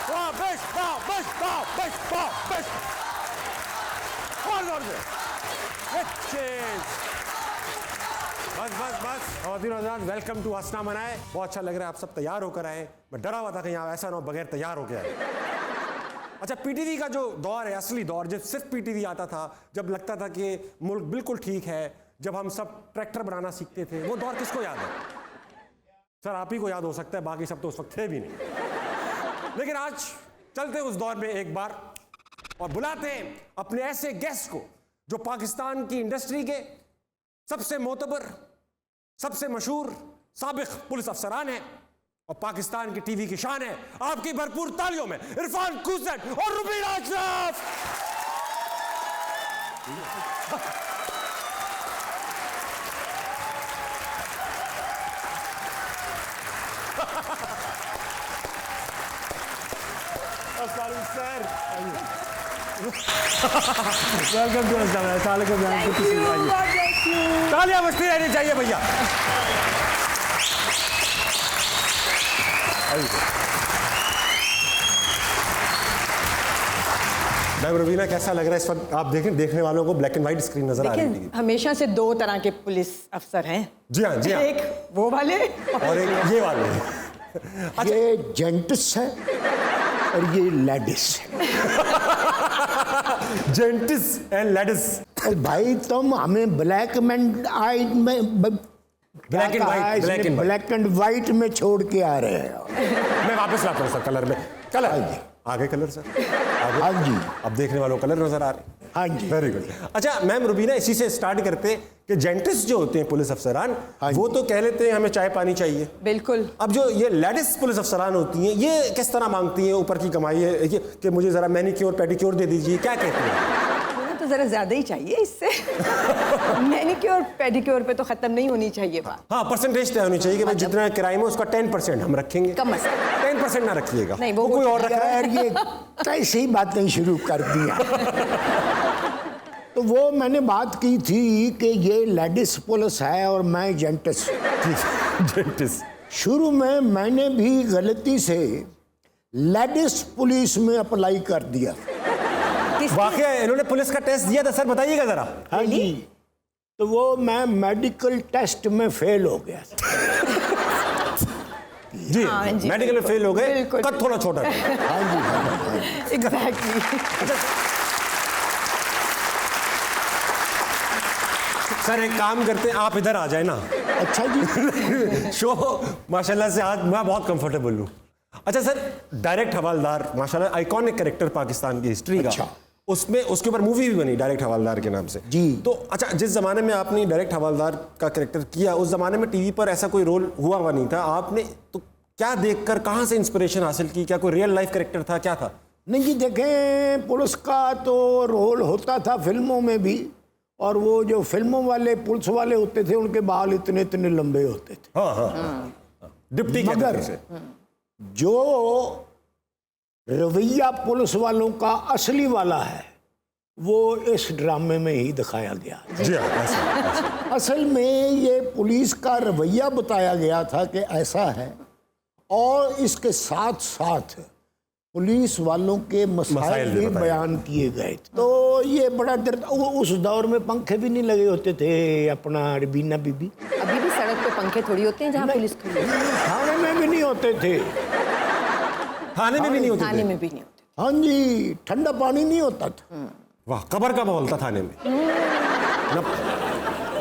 वाह, बेस्ट, वाह, बेस्ट, वाह, बेस्ट, वाह, बेस्ट। और बस बस बस ख़वातीन और हज़रात, वेलकम टू हंसना मनाए। बहुत अच्छा लग रहा है आप सब तैयार होकर आए। मैं डरा हुआ था कहीं आप ऐसा ना हो बगैर तैयार हो गया। अच्छा, पीटीवी का जो दौर है, असली दौर, जब सिर्फ पीटीवी आता था, जब लगता था कि मुल्क बिल्कुल ठीक है, जब हम सब ट्रैक्टर बनाना सीखते थे, वो दौर किसको याद है? सर आप ही को याद हो सकता है, बाकी सब तो उस वक्त थे भी नहीं। लेकिन आज चलते उस दौर में एक बार और बुलाते हैं अपने ऐसे गेस्ट को जो पाकिस्तान की इंडस्ट्री के सबसे मोतबर, सबसे मशहूर साबिक पुलिस अफसरान है और पाकिस्तान की टीवी की शान है। आपकी भरपूर तालियों में इरफान कुसैद और Rubina Ashraf. Sir welcome to तालियां बजती रहनी चाहिए भैया। मैम रुबीना, कैसा लग रहा है इस वक्त? आप देखें, देखने वालों को ब्लैक एंड व्हाइट स्क्रीन नजर आ रही है। हमेशा से दो तरह के पुलिस अफसर हैं। जी हाँ, जी हाँ। एक वो वाले और एक ये वाले। अच्छा, ये जेंट्स है और ये लेडीज है। जेंटिस एंड लेडीज। भाई तुम हमें ब्लैक एंड वाइट में ब्लैक एंड वाइट में छोड़ के आ रहे हैं। मैं वापस लाता हूँ सर कलर में। कलर आगे कलर सर आगे। हाँ जी, अब देखने वालों को कलर नजर आ रहे हैं। हाँ जी, वेरी गुड। अच्छा मैम रुबीना, इसी से स्टार्ट करते कि जेंटिस जो होते हैं पुलिस अफसरान, वो तो कह लेते हैं हमें चाय पानी चाहिए। बिल्कुल। अब जो ये लेडीज पुलिस अफसरान होती हैं, ये किस तरह मांगती हैं? ऊपर की कमाई है ये कि मुझे जरा मैनिक्योर पेडिक्योर दे दीजिए, क्या कहती हैं? तो जरा ज्यादा ही चाहिए इससे। मैनिक्योर पेडिक्योर पे तो खत्म नहीं होनी चाहिए बात। हाँ, परसेंटेज तय होनी चाहिए कि भाई जितना किराए में उसका 10% हम रखेंगे। कम से कम 10% ना रखिएगा। नहीं, वो कोई और रख रहा है। यार ये कैसी बातें शुरू कर दिया। तो वो मैंने बात की थी कि ये लेडीज पुलिस है और मैं जेंटिस। जेंटिस। शुरू में मैंने भी गलती से लेडीज पुलिस में अप्लाई कर दिया। वाकई इन्होंने पुलिस का टेस्ट दिया था सर, बताइएगा जरा। हाँ जी, तो वो मैं मेडिकल टेस्ट में फेल हो गया। जी, हाँ जी, मेडिकल में फेल हो गए, कद थोड़ा छोटा था। हाँ जी, एग्जैक्टली। सर एक काम करते हैं, आप इधर आ जाए ना। अच्छा जी। शो माशाल्लाह से आज मैं बहुत कंफर्टेबल हूँ। अच्छा सर, डायरेक्ट हवालदार माशाल्लाह आइकॉनिक कैरेक्टर पाकिस्तान की हिस्ट्री का। अच्छा। उसमें उसके ऊपर मूवी भी बनी डायरेक्ट हवालदार के नाम से। जी। तो अच्छा, जिस जमाने में आपने डायरेक्ट हवालदार का कैरेक्टर किया, उस जमाने में टीवी पर ऐसा कोई रोल हुआ हुआ नहीं था। आपने तो क्या देखकर कहाँ से इंस्पिरेशन हासिल की? क्या कोई रियल लाइफ कैरेक्टर था, क्या था? नहीं जी, देखें पुलिस का तो रोल होता था फिल्मों में भी, और वो जो फिल्मों वाले पुलिस वाले होते थे उनके बाल इतने इतने लंबे होते थे। हाँ हाँ, डिप्टी मगर जो रवैया पुलिस वालों का असली वाला है वो इस ड्रामे में ही दिखाया गया। जी हाँ, ऐसा। असल में ये पुलिस का रवैया बताया गया था कि ऐसा है, और इसके साथ साथ पुलिस वालों के मसाइल भी बयान किए गए थे। तो ये बड़ा दर्द, उस दौर में पंखे भी नहीं लगे होते थे अपना रबीना बीबी। अभी भी सड़क पे पंखे थोड़ी होते हैं जहाँ पुलिस खड़ी है। थाने में भी नहीं होते थे। थाने में भी नहीं होते थाने थे? में भी नहीं होते। हाँ जी, ठंडा पानी नहीं होता था। वाह, कब्र का माहौल था थाने में।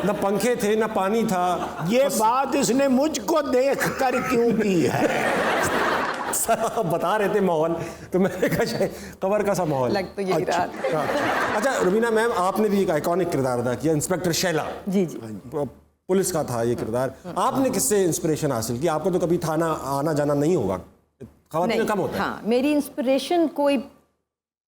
न पंखे थे न पानी था। ये बात इसने मुझको देख कर क्यों की है? सर आप बता रहे थे माहौल, तो मैंने कहा शायद कब्र का सा माहौल लग तो यही रहा था। अच्छा रुबीना मैम, आपने भी एक आइकॉनिक किरदार अदा किया, इंस्पेक्टर शैला। जी जी। पुलिस का था ये किरदार। आपने किससे इंस्पिरेशन हासिल की? आपको तो कभी थाना आना जाना नहीं होगा, खवातीन कम होता है। हाँ, मेरी इंस्पिरेशन कोई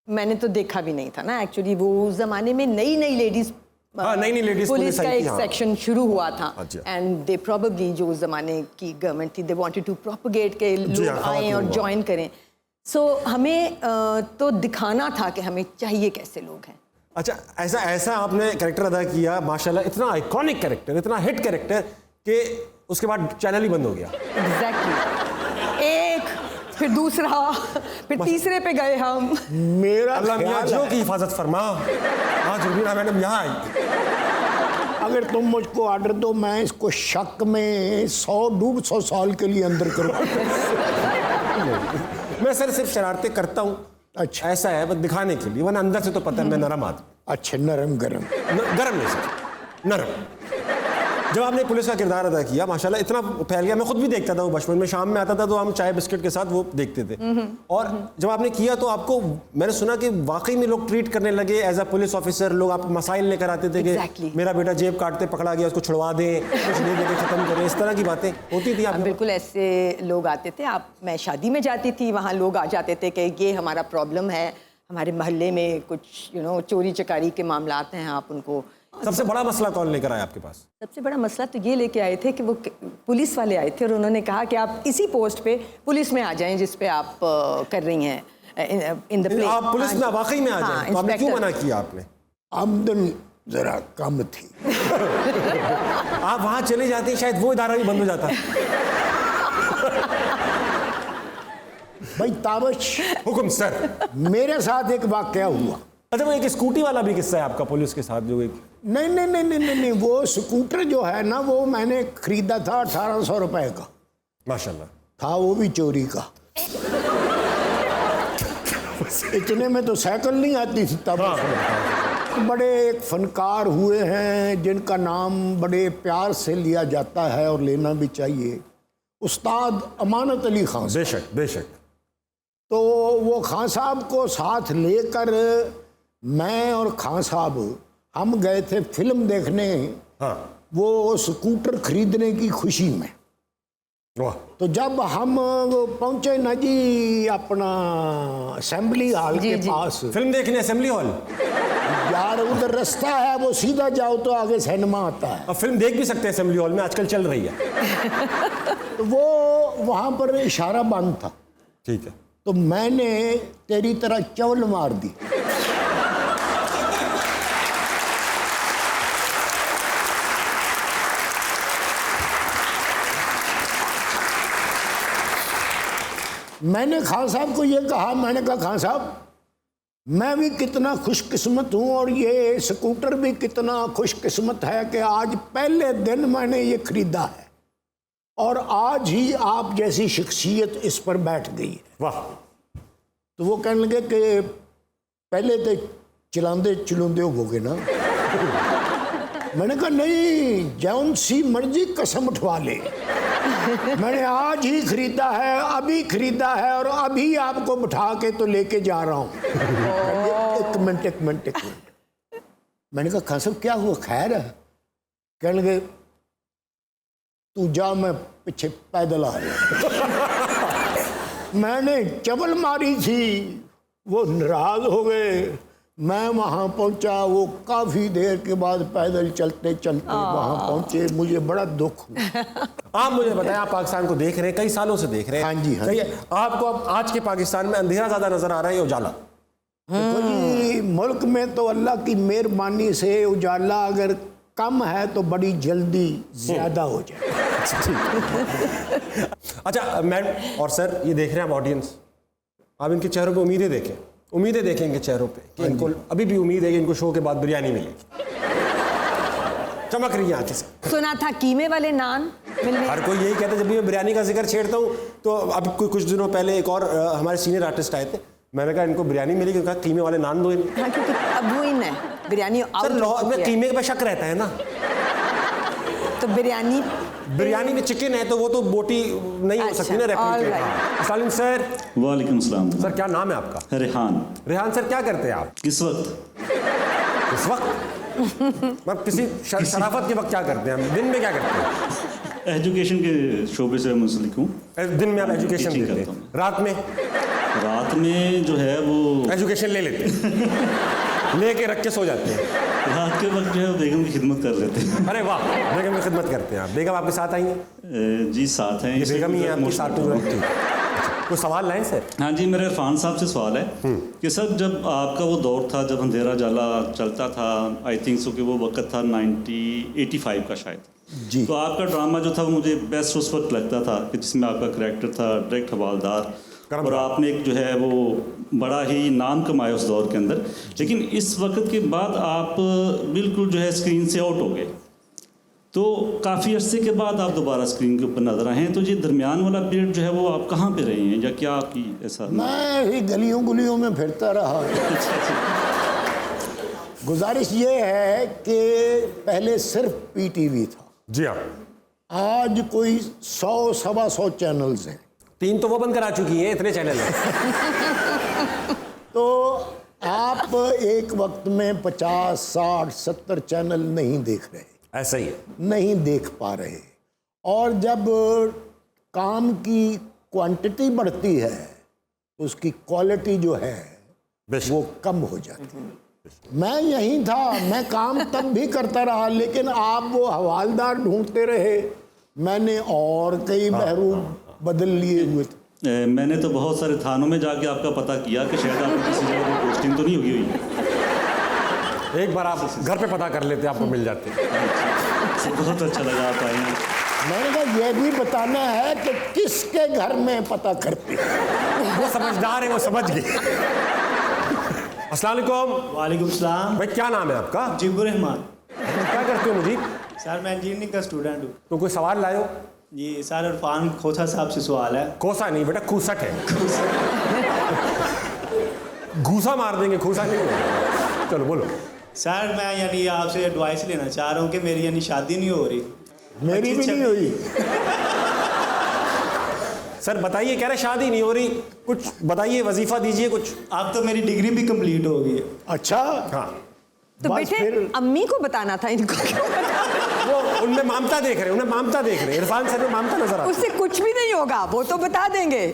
मैंने तो देखा भी नहीं था ना एक्चुअली। वो उस जमाने में नई नई लेडीज, नई लेडीज पुलिस का एक सेक्शन शुरू हुआ था, अच्छा। एंड दे प्रोबेबली जो उस जमाने की गवर्नमेंट थी, दे वांटेड टू प्रोपगेट के लोग आए और ज्वाइन करें। सो हमें तो दिखाना था कि हमें चाहिए कैसे लोग हैं। अच्छा, ऐसा आपने कैरेक्टर अदा किया माशाल्लाह, इतना आइकॉनिक कैरेक्टर, इतना हिट कैरेक्टर कि उसके बाद चैनल ही बंद हो गया। एग्जैक्टली। एक फिर दूसरा, फिर तीसरे पे गए हम। मेरा अल्लाह मियाँ ख्याल जियो है, की हिफाजत फरमा। आज रुबीना मैडम यहाँ आई। अगर तुम मुझको ऑर्डर दो, मैं इसको शक में 100 साल के लिए अंदर करूँ। मैं सर सिर्फ शरारतें करता हूँ, अच्छा, ऐसा है बस दिखाने के लिए, वरना अंदर से तो पता है मैं नरम आदमी। अच्छा, नरम गरम। गरम नहीं सर, नरम। जब आपने पुलिस का किरदार अदा किया माशाल्लाह इतना फैल गया, मैं खुद भी देखता था वो बचपन में, शाम में आता था तो हम चाय बिस्किट के साथ वो देखते थे। और जब आपने किया तो आपको मैंने सुना कि वाकई में लोग ट्रीट करने लगे एज अ पुलिस ऑफिसर, लोग आप मसाइल लेकर आते थे कि Exactly. मेरा बेटा जेब काटते पकड़ा गया, उसको छुड़वा दें, कुछ नहीं देके खत्म करें, इस तरह की बातें होती थी। आप बिल्कुल ऐसे लोग आते थे। मैं शादी में जाती थी, वहाँ लोग आ जाते थे कि ये हमारा प्रॉब्लम है, हमारे मोहल्ले में कुछ चोरी चकारी के मामलात हैं, आप उनको। सबसे बड़ा मसला कौन लेकर आया आपके पास? सबसे बड़ा मसला तो ये लेके आए थे कि वो पुलिस वाले आए थे और उन्होंने कहा कि आप इसी पोस्ट पे पुलिस में आ जाएं जिस पे आप कर रही हैं इन द प्ले। आप पुलिस में वाकई में आ जाएं, तो आपने क्यों मना किया? आपने आमदनी जरा कम थी। आप वहां चले जाते शायद वो इदारा भी बंद हो जाता। भाई ताबश, हुक्म सर। मेरे साथ एक वाकया हुआ। अच्छा, वो एक स्कूटी वाला भी किस्सा है आपका पुलिस के साथ जो एक? नहीं नहीं नहीं नहीं नहीं नहीं, वो स्कूटर जो है ना, वो मैंने खरीदा था 1800 रुपए का। माशाल्लाह। था वो भी चोरी का। इतने में तो साइकिल नहीं आती थी तब। बड़े एक फनकार हुए हैं जिनका नाम बड़े प्यार से लिया जाता है और लेना भी चाहिए, उस्ताद अमानत अली खान। बेशक बेशक। तो वो खान साहब को साथ लेकर मैं और खान साहब हम गए थे फिल्म देखने। हाँ। वो स्कूटर खरीदने की खुशी में। वाह। तो जब हम वो पहुंचे ना जी अपना असेंबली हॉल के पास, फिल्म देखने असेंबली हॉल? यार उधर रास्ता है, वो सीधा जाओ तो आगे सिनेमा आता है। अब फिल्म देख भी सकते हैं असेंबली हॉल में, आजकल चल रही है। तो वो वहां पर इशारा बंद था। ठीक है। तो मैंने तेरी तरह चवल मार दी। मैंने खान साहब को ये कहा, मैंने कहा खान साहब मैं भी कितना खुशकिस्मत हूँ और ये स्कूटर भी कितना खुशकिस्मत है कि आज पहले दिन मैंने ये खरीदा है और आज ही आप जैसी शख्सियत इस पर बैठ गई है। वाह। तो वो कहने लगे कि पहले तो चलाते चलूंदे होगे ना। मैंने कहा नहीं, जौन सी मर्जी कसम उठवा ले, मैंने आज ही खरीदा है, अभी खरीदा है और अभी आपको बिठा के तो लेके जा रहा हूँ। एक मिनट। मैंने कहा खान साहब क्या हुआ, खैर है? कहने लगे तू जा, मैं पीछे पैदल आ रहा। मैंने चवल मारी थी, वो नाराज हो गए। मैं वहाँ पहुँचा, वो काफ़ी देर के बाद पैदल चलते चलते वहाँ पहुँचे। मुझे बड़ा दुख हुआ। आप मुझे बताएं, आप पाकिस्तान को देख रहे हैं, कई सालों से देख रहे हैं। हाँ जी, हाँ सही है। आपको अब आज के पाकिस्तान में अंधेरा ज़्यादा नजर आ रहा है या उजाला? देखो जी, मुल्क में तो अल्लाह की मेहरबानी से उजाला अगर कम है तो बड़ी जल्दी ज़्यादा हो जाए। अच्छा मैडम और सर, ये देख रहे हैं आप ऑडियंस, आप इनके चेहरों पे उम्मीदें देखें, उम्मीदें देखें इनके चेहरों पे कि इनको अभी भी उम्मीद है कि इनको शो के बाद बिरयानी मिलेगी। चमक रही है आंखें से। सुना था कीमे वाले नान मिलने। हर कोई यही कहता है, जब भी मैं बिरयानी का जिक्र छेड़ता हूँ तो अब कुछ दिनों पहले एक और हमारे सीनियर आर्टिस्ट आए थे, मैंने कहा इनको बिरयानी मिलेगी, कहा कीमे वाले नान दो इन्हें। हाँ, क्योंकि अब वो इन है बिरयानी सर लाहौर में कीमे पे शक रहता है ना, तो बिरयानी में चिकन है तो वो तो बोटी नहीं हो सकती ना रेप्लिकेट। अस्सलाम सर। वालेकुम सलाम। सर क्या नाम है आपका? रेहान। रेहान सर, क्या करते हैं आप किस वक्त? इस वक्त मतलब किसी शराफत के वक्त क्या करते हैं? दिन में क्या करते हैं? एजुकेशन के शोबे से मुंसलिक हूँ। दिन में आप एजुकेशन देते हैं, रात में? रात में जो है वो एजुकेशन ले लेते हैं, लेके रख के सो जाते हैं। रात के वक्त जो है बेगम की खिदमत कर लेते हैं। अरे वाह, बेगम की खिदमत करते हैं आप। बेगम आपके साथ आई हैं? जी साथ हैं। ये बेगम ही है आपके साथ में? कोई सवाल लाएं सर? हाँ जी, मेरे इरफान साहब से सवाल है कि सर जब आपका वो दौर था जब अंधेरा जाला चलता था, आई थिंक सो कि वो वक्त था 1985 का शायद जी। तो आपका ड्रामा जो था वो मुझे बेस्ट उस वक्त लगता था कि जिसमें आपका करैक्टर था डायरेक्ट हवालदार, और आपने एक जो है वो बड़ा ही नाम कमाया उस दौर के अंदर, लेकिन इस वक्त के बाद आप बिल्कुल जो है स्क्रीन से आउट हो गए, तो काफ़ी अरसे के बाद आप दोबारा स्क्रीन के ऊपर नजर आए हैं। तो ये दरमियान वाला पीरियड जो है वो आप कहाँ पे रहे हैं या क्या आपकी ऐसा? मैं ही गलियों गुलियों में फिरता रहा। गुजारिश ये है कि पहले सिर्फ पीटीवी था, जी हाँ, आज कोई 100-125 चैनल्स हैं। 3 तो वो बंद करा चुकी हैं, इतने चैनल हैं। तो आप एक वक्त में 50, 60, 70 चैनल नहीं देख रहे, ऐसा ही है। नहीं देख पा रहे। और जब काम की क्वांटिटी बढ़ती है तो उसकी क्वालिटी जो है वो कम हो जाती है। मैं यही था, मैं काम तब भी करता रहा, लेकिन आप वो हवालदार ढूंढते रहे, मैंने और कई बहरूप बदल लिए हुए थे। मैंने तो बहुत सारे थानों में जाके आपका पता किया कि शायद आपकी किसी जगह पर पोस्टिंग तो नहीं होगी हुई। एक बार आप घर पे पता कर लेते, आपको मिल जाते। बहुत अच्छा लगा आप आए हैं। मैंने कहा यह भी बताना है कि किसके घर में पता करते। वो समझदार है, वो समझ गए। अस्सलाम वालेकुम। वालेकुम सलाम। भाई क्या नाम है आपका? मुजीबुर रहमान। क्या करते हो मुजीब? सर मैं इंजीनियरिंग का स्टूडेंट हूँ। तो कोई सवाल लाए हो? जी सर, इरफान खोसा साहब से सवाल है। कोसा नहीं बेटा, खूसट है। घूसा मार देंगे, खूसा नहीं होगा। चलो बोलो। सर मैं यानी आपसे एडवाइस लेना चाह रहा हूँ कि मेरी यानी शादी नहीं हो रही। मेरी भी नहीं हुई। सर बताइए, कह रहे शादी नहीं हो रही, कुछ बताइए, वजीफा दीजिए कुछ। अब तो मेरी डिग्री भी कंप्लीट हो गई है। अच्छा, हाँ, तो बस बेटे फिर- अम्मी को बताना था इनको। वो उनमें ममता देख रहे हैं, उन्हें ममता देख रहे हैं। इरफान सर में ममता नजर आती उससे कुछ भी नहीं होगा, वो तो बता देंगे। है।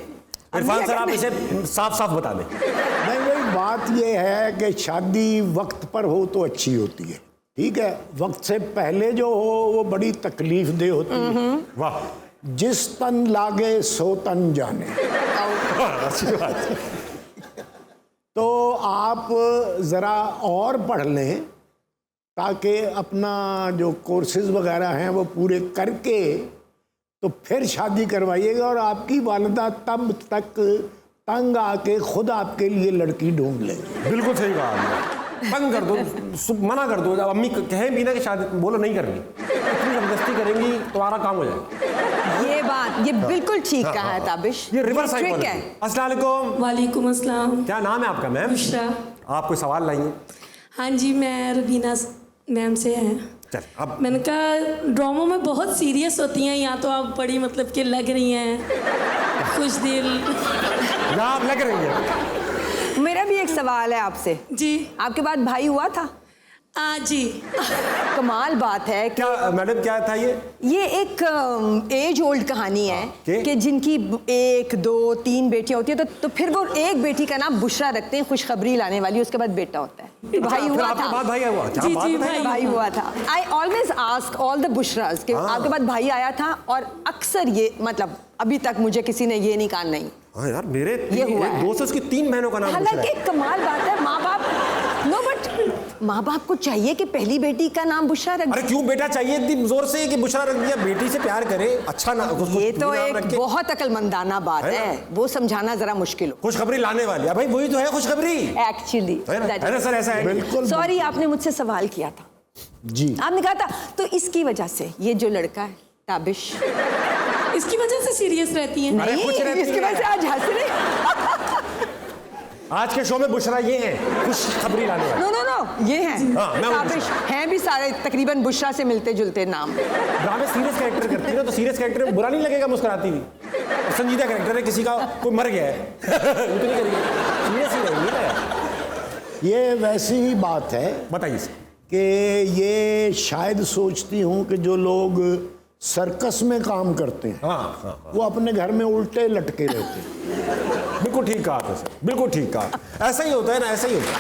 इरफान सर आप इसे साफ साफ बता दें। नहीं वही बात यह है कि शादी वक्त पर हो तो अच्छी होती है, ठीक है। वक्त से पहले जो हो वो बड़ी तकलीफ दे होती है। वाह, जिस तन लागे सो तन जाने। अच्छी बात। तो आप ज़रा और पढ़ लें ताकि अपना जो कोर्सेज वगैरह हैं वो पूरे करके तो फिर शादी करवाइएगा, और आपकी वालिदा तब तक तंग आके खुद आपके लिए लड़की ढूंढ लेंगे। बिल्कुल सही कहा आपने। तंग कर दो, मना कर दो। जब अम्मी कहें भी ना कि शादी, बोलो नहीं करनी, इतनी जबरदस्ती करेंगी तुम्हारा काम हो जाएगा। ये बात ये बिल्कुल ठीक कहा है ताबिश। ये रिवर्स ट्रिक साइकोलॉजी है। अस्सलाम वालेकुम। वालेकुम अस्सलाम। क्या नाम है आपका मैम? बुशरा। आप कोई सवाल लाइए? हाँ जी, मैं रुबीना मैम से हैं। चल अब मैंने कहा ड्रामों में बहुत सीरियस होती हैं, यहाँ तो आप बड़ी मतलब कि लग रही हैं खुश दिल। यहाँ आप लग रही है। मेरा भी एक सवाल है आपसे। जी। आपके बाद भाई हुआ था? जी। कमाल बात है। क्या मैडम, क्या था ये एक एज ओल्ड कहानी है के? कि जिनकी 1, 2, 3 बेटियां होती है, तो फिर वो एक बेटी का नाम बुशरा रखते हैं, खुशखबरी लाने वाली, उसके बाद बेटा होता है। भाई फिर हुआ आपके था। बाद भाई हुआ? क्या जी, बात जी, बताइए। भाई हुआ था। I always ask all the बुशराज कि आपके बाद भाई आया था, और अक्सर ये मतलब अभी तक मुझे किसी ने ये नहीं कहा नहीं। हाँ यार, मेरे ये हुआ है। 200 की 3 बहनों का नाम पूछ रहा हालांकि है। कमाल बात है, माँ बाप नो बट माँ बाप को चाहिए कि पहली बेटी का नाम बुशरा रख अरे दें। क्यों बेटा चाहिए इतनी जोर से कि बुशरा रख दिया? बेटी से प्यार करे, अच्छा ना ये तो एक बहुत अकलमंदाना बात है ना? है, वो समझाना जरा मुश्किल हो। खुशखबरी लाने वाली। भाई वही तो है खुशखबरी, एक्चुअली है ना सर? ऐसा है। बिल्कुल। सॉरी, आपने मुझसे सवाल किया था। जी, आपने कहा था तो इसकी वजह से ये जो लड़का है ताबिश, इसकी वजह से सीरियस रहती हैं। अरे नहीं, खुश रहती इसकी है। वजह से आज हंस रहे। आज के शो में बुशरा ये है, खुशखबरी लाने वाली। नो नो नो, ये हैं हाँ, मैं ताबिश, हैं भी सारे तकरीबन बुशरा से मिलते जुलते नाम। ड्रामे सीरियस कैरेक्टर करती है ना, तो सीरियस कैरेक्टर में बुरा नहीं लगेगा मुस्कुराती हुई। और संजीदा कैरेक्टर है, किसी का कोई मर गया है वो तो नहीं करेगी, सीरियस ही रहेगी ना यार। ये वैसी ही बात है बताइए सर। कि ये शायद सोचती हूँ कि जो लोग सर्कस में काम करते हैं हाँ हाँ, वो अपने घर में उल्टे लटके रहते हैं। बिल्कुल ठीक कहा आपने सर, बिल्कुल ठीक कहा। ऐसा ही होता है ना, ऐसा ही होता है।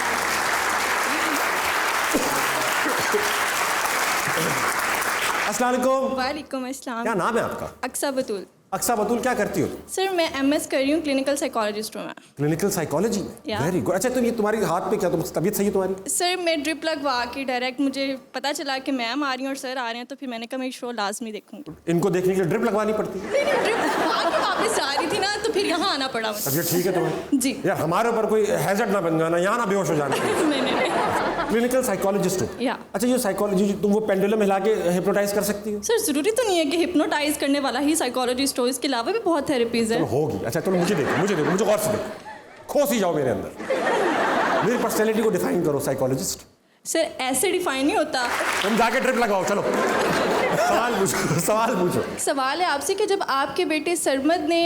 अस्सलाम वालेकुम। वालेकुम अस्सलाम। क्या नाम है आपका? अक्सा बतूल। अक्सा बतूल क्या करती हो? सर मैं एमएस कर रही हूँ, क्लिनिकल साइकोलॉजिस्ट हूँ मैं। Clinical psychology? Yeah. Very good. अच्छा, तो ये तुम्हारी हाथ पे क्या, तुम तबीयत सही है तुम्हारी? सर मैं ड्रिप लगवा के डायरेक्ट मुझे पता चला कि मैम आ रही हैं और सर आ रहे हैं, तो फिर मैंने कहा मैं शो लाजमी देखूंगी। इनको देखने के लिए ड्रिप लगवानी पड़ती है? नहीं ड्रिप लगवा के वापस आ रही थी ना, तो फिर यहाँ आना पड़ा मुझे। तबीयत ठीक है तुम्हारी? जी। यार हमारे ऊपर कोई हैजर्ड ना बन जाना, यहाँ ना बेहोश हो जाना। नहीं क्लिनिकल साइकोलॉजिस्ट हो? या। अच्छा, ये साइकोलॉजी तुम वो पेंडुलम हिला के हिप्नोटाइज कर सकती हो? सर ज़रूरी तो नहीं है कि हिप्नोटाइज करने वाला ही साइकोलॉजिस्ट हो, इसके अलावा भी बहुत थेरेपीज है। होगी। अच्छा चलो मुझे देखो, मुझे गौर से देखो, खो सी जाओ मेरे अंदर। मेरी पर्सनैलिटी को डिफाइन करो साइकोलॉजिस्ट। सर ऐसे डिफाइन नहीं होता। तुम जाके ड्रिप लगाओ, चलो। सवाल पूछो। सवाल है आपसे कि जब आपके बेटे सरमद ने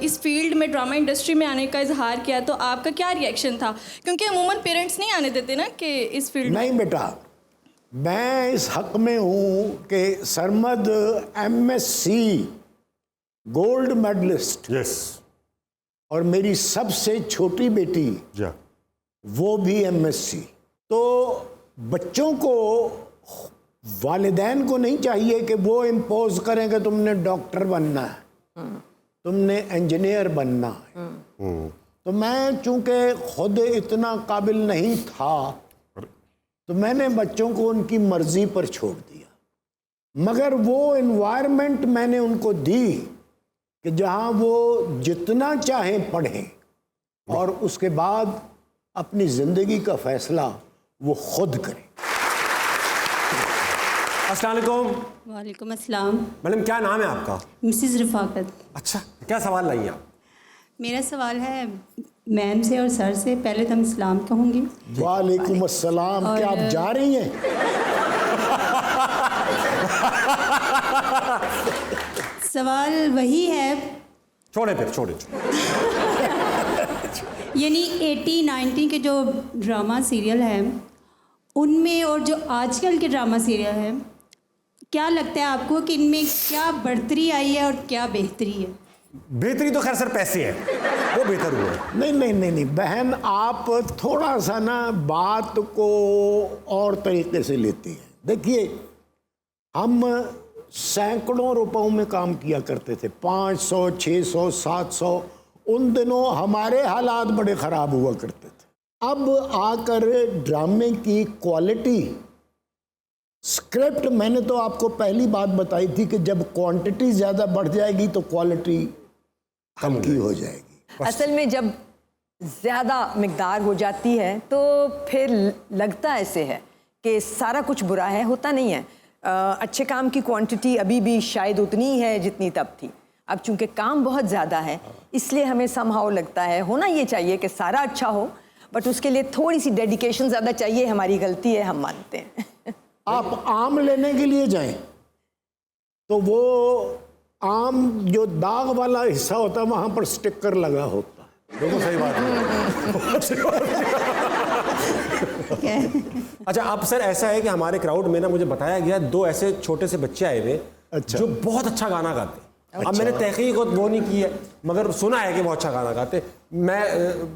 इस फील्ड में ड्रामा इंडस्ट्री में आने का इजहार किया, तो आपका क्या रिएक्शन था? क्योंकि अमूमन पेरेंट्स नहीं आने देते ना कि इस फील्ड नहीं बेटा, मैं इस हक में हूँ कि Sarmad MSc gold medalist, yes, और मेरी सबसे छोटी बेटी या वो भी एमएससी। तो बच्चों को, वालिदैन को नहीं चाहिए कि वो इम्पोज करें कि तुमने डॉक्टर बनना है, तुमने इंजीनियर बनना है। तो मैं चूंकि खुद इतना काबिल नहीं था, तो मैंने बच्चों को उनकी मर्जी पर छोड़ दिया। मगर वो इन्वायरमेंट मैंने उनको दी कि जहाँ वो जितना चाहें पढ़ें और उसके बाद अपनी ज़िंदगी का फैसला वो खुद करें। अस्सलाम वालेकुम। वालेकुम अस्सलाम। मैडम क्या नाम है आपका? मिसिज़ रफ़ाकत। अच्छा, क्या सवाल लाई आप? मेरा सवाल है मैम से और सर से। पहले तो मैं सलाम कहूँगी। वालेकुम अस्सलाम। क्या आप जा रही हैं? सवाल वही है, छोड़े यानी 80-90 के जो ड्रामा सीरियल हैं उनमें और जो आजकल के ड्रामा सीरियल हैं, क्या लगता है आपको कि इनमें क्या बढ़तरी आई है और क्या बेहतरी है? बेहतरी तो खैर सर पैसे हैं, वो बेहतर हुआ है। नहीं बहन, आप थोड़ा सा ना बात को और तरीके से लेती हैं। देखिए, हम सैकड़ों रुपयों में काम किया करते थे, 500, 600, 700। उन दिनों हमारे हालात बड़े ख़राब हुआ करते थे। अब आकर ड्रामे की क्वालिटी, स्क्रिप्ट, मैंने तो आपको पहली बात बताई थी कि जब क्वांटिटी ज़्यादा बढ़ जाएगी तो क्वालिटी कम की हो जाएगी। असल में जब ज़्यादा मिकदार हो जाती है तो फिर लगता ऐसे है कि सारा कुछ बुरा है, होता नहीं है। अच्छे काम की क्वांटिटी अभी भी शायद उतनी ही है जितनी तब थी। अब चूंकि काम बहुत ज़्यादा है, इसलिए हमें समहाउ लगता है, होना ये चाहिए कि सारा अच्छा हो, बट उसके लिए थोड़ी सी डेडिकेशन ज़्यादा चाहिए। हमारी गलती है, हम मानते हैं। आप आम लेने के लिए जाएं तो वो आम जो दाग वाला हिस्सा होता है वहाँ पर स्टिकर लगा होता है। देखो सही बात है। अच्छा, अब सर ऐसा है कि हमारे क्राउड में ना, मुझे बताया गया 2 ऐसे छोटे से बच्चे आए हुए अच्छा। जो बहुत अच्छा गाना गाते हैं। अच्छा। अब मैंने तहकीक वो नहीं की है, मगर सुना है कि वो अच्छा गाना गाते। मैं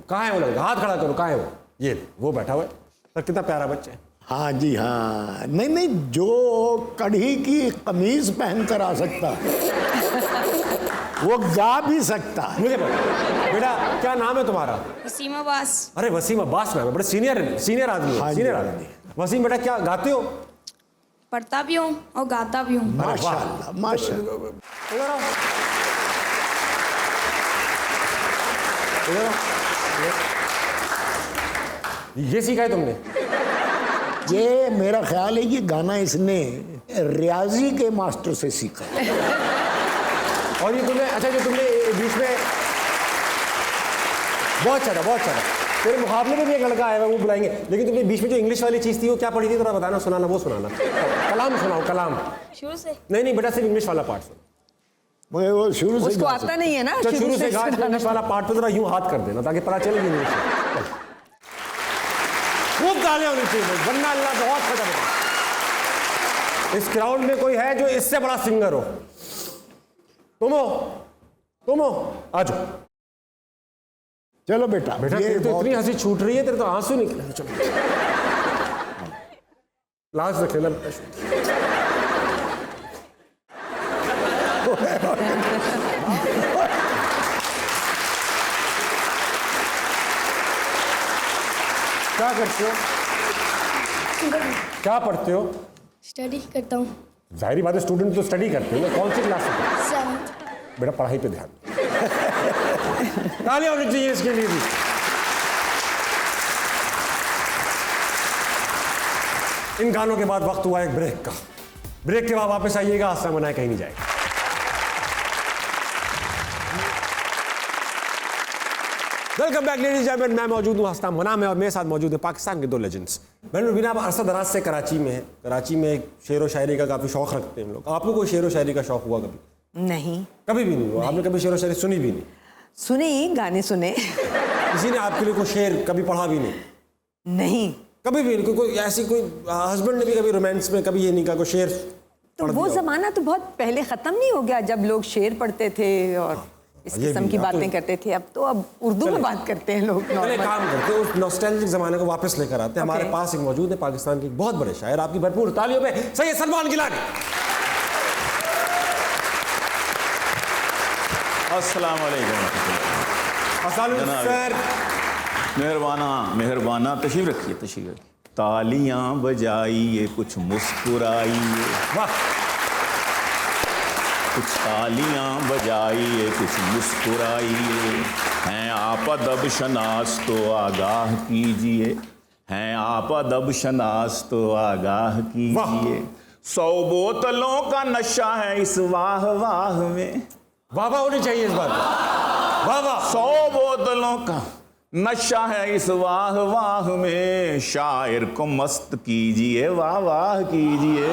कहाँ है वो लड़का? हाथ खड़ा करो, कहाँ है वो? ये वो बैठा हुआ है सर, कितना प्यारा बच्चा है। हाँ जी हाँ। नहीं, जो कढ़ी की कमीज पहन कर आ सकता वो गा भी सकता है। मुझे पता। बेटा क्या नाम है तुम्हारा? वसीम अब्बास। अरे वसीम अब्बास नाम है, बड़े सीनियर आदमी हाँ है, जी, सीनियर हाँ आदमी। वसीम बेटा क्या गाते हो? पढ़ता भी हूँ और गाता भी हूँ। माशाल्लाह माशाल्लाह। इधर आओ। इधर आओ। ये सीखा है तुमने? ये मेरा ख्याल है कि गाना इसने रियाजी के मास्टर से सीखा। और ये तुमने, अच्छा जो तुमने बीच में, बहुत अच्छा था। तेरे मुकाबले में भी एक लड़का आया हुआ, वो बुलाएंगे। लेकिन तुमने बीच में जो इंग्लिश वाली चीज़ थी वो क्या पढ़ी थी? थोड़ा बताना, सुनाना, वो सुनाना। कलाम सुनाओ, कलाम। शुरू से? नहीं बेटा, सिर्फ इंग्लिश वाला पार्ट सुन। मुझे वो शुरू से उसको आता नहीं है ना, तो शुरू से गा, इंग्लिश वाला पार्ट पे जरा यूं हाथ कर देना ताकि पता चले इंग्लिश। खूब तालियां होनी चाहिए, वरना अल्लाह बहुत खत्म है। इस क्राउड में कोई है जो इससे बड़ा सिंगर हो? तुम हो, आ जाओ। चलो बेटा तेरे तो इतनी हंसी छूट रही है, तेरे तो आंसू निकले। चलो लास्ट रख लेना बेटा। क्या करते हो? क्या पढ़ते हो? स्टडी करता हूँ। जाहिर बात है स्टूडेंट तो स्टडी करते हैं ना। कौन सी क्लास में? 7th। बेटा पढ़ाई पे ध्यान। तालियां होनी चाहिए इसके लिए भी। इन गानों के बाद वक्त हुआ एक ब्रेक का। ब्रेक के बाद वापस आइएगा, हंसना मनाए कहीं नहीं जाएगा। Welcome back ladies and gentleman, मैं मौजूद हूँ हंसना मना में और मेरे साथ मौजूद है पाकिस्तान के दो लेजेंड्स। मैंने बिना अरसा दराज से कराची में है। कराची में एक शेर व शायरी का काफ़ी शौक रखते हैं हम लोग। आपको कोई शेर व शायरी का शौक हुआ कभी? नहीं, कभी भी नहीं हुआ? आपने कभी शेर व शायरी सुनी भी नहीं? सुने, गाने सुने। किसी ने आपके लिए कोई शेर कभी पढ़ा भी नहीं? नहीं। कभी भी नहीं? कोई ऐसी कोई हस्बैंड ने भी कभी रोमांस में कभी ये नहीं कहा कोई शेर तो पढ़ वो दिया हो? जमाना तो बहुत पहले खत्म नहीं हो गया जब लोग शेर पढ़ते थे और इस ये किस्म भी, की अब बातें तो- करते थे। अब उर्दू में बात करते हैं लोग। पहले नॉर्मल। काम करते हैं, उस नॉस्टैल्जिक जमाने को वापस लेकर आते हैं। हमारे Okay. पास एक मौजूद है पाकिस्तान के एक बहुत बड़े शायर। आपकी भरपूर तालियों पे सैयद सलमान गिलानी। अस्सलाम वालेकुम जनाब। सर मेहरबाना तशरीफ रखिए। तालियां बजाइए, कुछ मुस्कुराइए, वाह, कुछ तालियां बजाइए, कुछ मुस्कुराइए। हैं आप अदब शनास तो आगाह कीजिए, हैं आप अदब शनास तो आगाह कीजिए। 100 बोतलों का नशा है इस वाह वाह में। वाह वाह होनी चाहिए इस बात पे। वाह वाह। 100 बोतलों का नशा है इस वाह वाह में। शायर को मस्त कीजिए, वाह वाह कीजिए।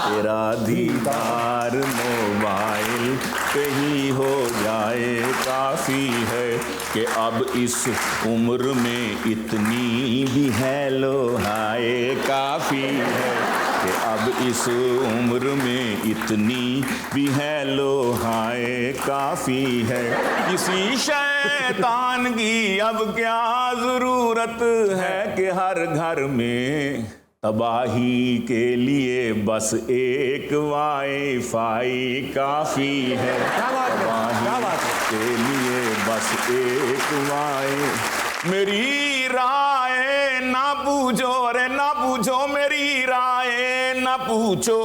तेरा दीदार मोबाइल पे ही हो जाए काफ़ी है कि अब इस उम्र में इतनी भी हेलो हाय काफ़ी है कि अब इस उम्र में इतनी भी हेलो हाय काफ़ी है। किसी शैतान की अब क्या ज़रूरत है कि हर घर में तबाही के लिए बस एक वाईफाई काफ़ी है। क्या बात है, क्या बात है। के लिए बस एक वाई। मेरी राय ना पूछो रे ना पूछो, मेरी राय ना पूछो।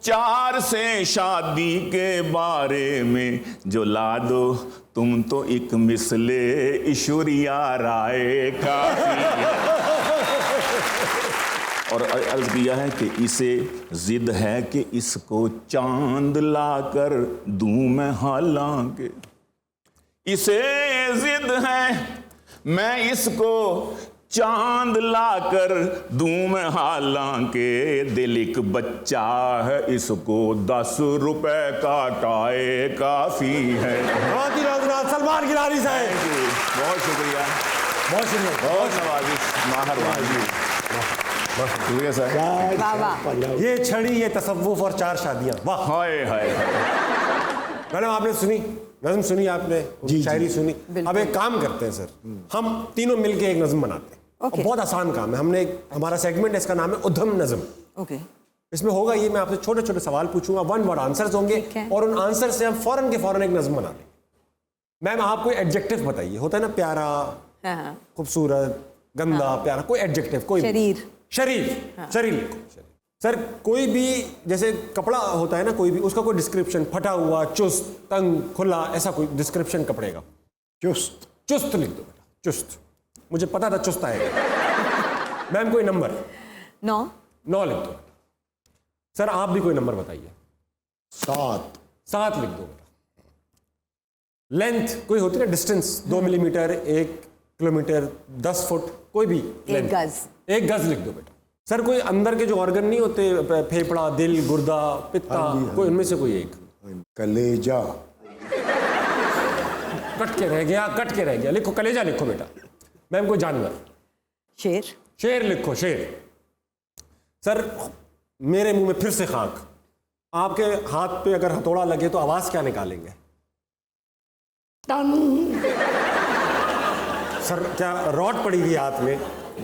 4 से शादी के बारे में जो ला दो तुम तो एक मिसले ईश्वरिया राय काफी है। और अर्ज किया है कि इसे जिद है कि इसको चांद लाकर दूं मैं, हालांकि इसे जिद है मैं इसको चांद लाकर दूं मैं, हालांकि दिल एक बच्चा है इसको 10 रुपए का टाए काफी है। सलमान गिलानी साहब, बहुत शुक्रिया, बहुत शुक्रिया, बहुत नवाजिश, माहरबानी, शुक्रिया सर। वाह वाह। ये छड़ी, ये तसव्वुफ और 4 शादियां, वाह। हाय हाय। मैडम आपने सुनी, नज़म सुनी आपने, शायरी सुनी। अब एक काम करते हैं सर, हम तीनों मिलके एक नज़म बनाते हैं। Okay. और बहुत आसान काम है। हमने हमारा सेगमेंट है, इसका नाम है उद्यम नज़म। ओके। इसमें होगा ये, मैं आपसे छोटे छोटे सवाल पूछूंगा, 1 वर्ड आंसर्स होंगे और उन आंसर से हम फौरन के फौरन एक नज़म बना लेंगे। मैम आप कोई एडजेक्टिव बताइए, होता है ना प्यारा, हाँ। खूबसूरत, गंदा, प्यारा, कोई एडजेक्टिव, कोई शरीर। शरीर, शरीर लिखो। सर कोई भी जैसे कपड़ा होता है ना, कोई भी उसका कोई डिस्क्रिप्शन, फटा हुआ, चुस्त, तंग, खुला, ऐसा कोई डिस्क्रिप्शन कपड़े का। चुस्त। चुस्त लिख दो बेटा, चुस्त। मुझे पता था चुस्त आएगा। मैम कोई नंबर? 9। 9 लिख दो। सर आप भी कोई नंबर बताइए। 7। 7 लिख दो बेटा। लेंथ कोई होती है ना, डिस्टेंस, 2 मिलीमीटर, 1 किलोमीटर, 10 फुट, कोई भी। 1 गज। 1 गज लिख दो बेटा। सर कोई अंदर के जो ऑर्गन नहीं होते, फेफड़ा, दिल, गुर्दा, पित्ता, कोई उनमें से कोई एक। कलेजा। कट के रह गया, कट के रह गया, लिखो कलेजा लिखो बेटा। मैम कोई जानवर? शेर। शेर लिखो, शेर। सर मेरे मुंह में फिर से खाक, आपके हाथ पे अगर हथौड़ा लगे तो आवाज क्या निकालेंगे? सर क्या रॉड पड़ी हुई हाथ में?